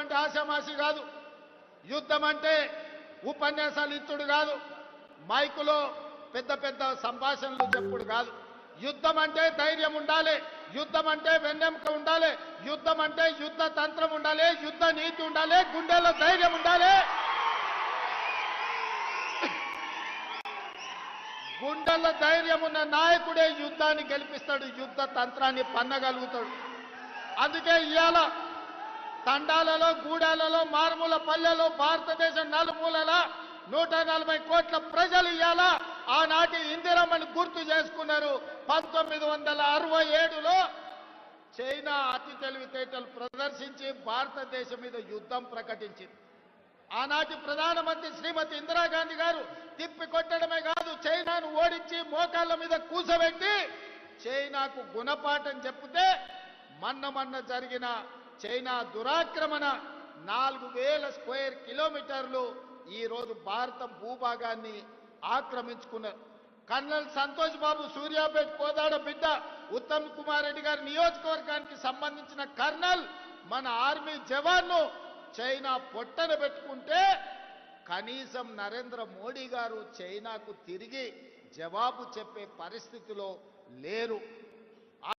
అంటే ఆషామాషి కాదు. యుద్ధం అంటే ఉపన్యాసాలు ఇచ్చుడు కాదు, మైకులో పెద్ద పెద్ద సంభాషణలు చెప్పుడు కాదు. యుద్ధం అంటే ధైర్యం ఉండాలి, యుద్ధం అంటే వెన్నెముక ఉండాలి, యుద్ధం అంటే యుద్ధ తంత్రం ఉండాలి, యుద్ధ నీతి ఉండాలి, గుండెల్లో ధైర్యం ఉండాలి. గుండెల్లో ధైర్యం ఉన్న నాయకుడే యుద్ధాన్ని గెలిపిస్తాడు, యుద్ధ తంత్రాన్ని పన్నగలుగుతాడు. అందుకే ఇవాళ తండాలలో, గూడాలలో, మారుమూల పల్లెలో, భారతదేశం నలుమూలల 140 కోట్ల ప్రజలు ఇవాళ ఆనాటి ఇందిరమ్మని గుర్తు చేసుకున్నారు. 1967లో చైనా అతి తెలివితేటలు ప్రదర్శించి భారతదేశం మీద యుద్ధం ప్రకటించింది. ఆనాటి ప్రధానమంత్రి శ్రీమతి ఇందిరాగాంధీ గారు తిప్పి కొట్టడమే కాదు, చైనాను ఓడించి మోకాళ్ళ మీద కూసబెట్టి చైనాకు గుణపాఠం చెప్తే మన్న జరిగిన చైనా దురాక్రమణ 4000 స్క్వేర్ కిలోమీటర్లు ఈరోజు భారత భూభాగాన్ని ఆక్రమించుకున్నారు. కర్నల్ సంతోష్ బాబు సూర్యాపేట కోదాడ బిడ్డ, ఉత్తమ్ కుమార్ రెడ్డి గారి నియోజకవర్గానికి సంబంధించిన కర్నల్ మన ఆర్మీ జవాన్ను చైనా పొట్టన పెట్టుకుంటే కనీసం నరేంద్ర మోడీ గారు చైనాకు తిరిగి జవాబు చెప్పే పరిస్థితిలో లేరు.